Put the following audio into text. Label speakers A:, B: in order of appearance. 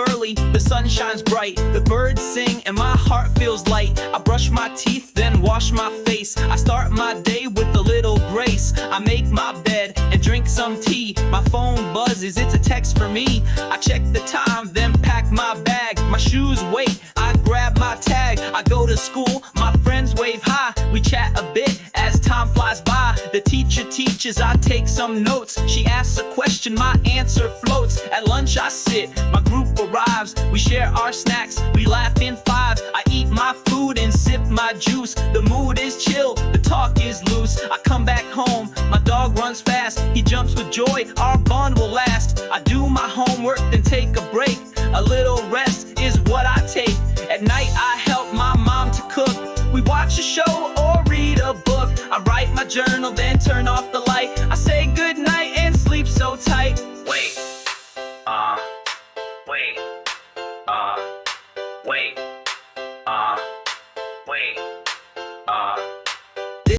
A: early, the sun shines bright, the birds sing and my heart feels light. I brush my teeth, then wash my face. I start my day with a little grace. I make my bed and drink some tea. My phone buzzes, it's a text for me. I check the time, then pack my bag. My shoes wait, I grab my tag. I go to school, my friends wave hi. We chat a bit as time flies by. The teacher teaches, I take some notes. She asks a question, my answer floats. At lunch I sit, my group arrives. We share our snacks, we laugh in fives. I eat my food and sip my juice. The mood is chill, the talk is loose. I come back home, my dog runs fast. He jumps with joy, our bond will last. I do my homework, then take a break. A little rest is what I take. At night I help my mom to cook. We watch a show or read a book. I write my journal, then turn off the light. I say good night and sleep so tight. Wait, wait, wait, wait,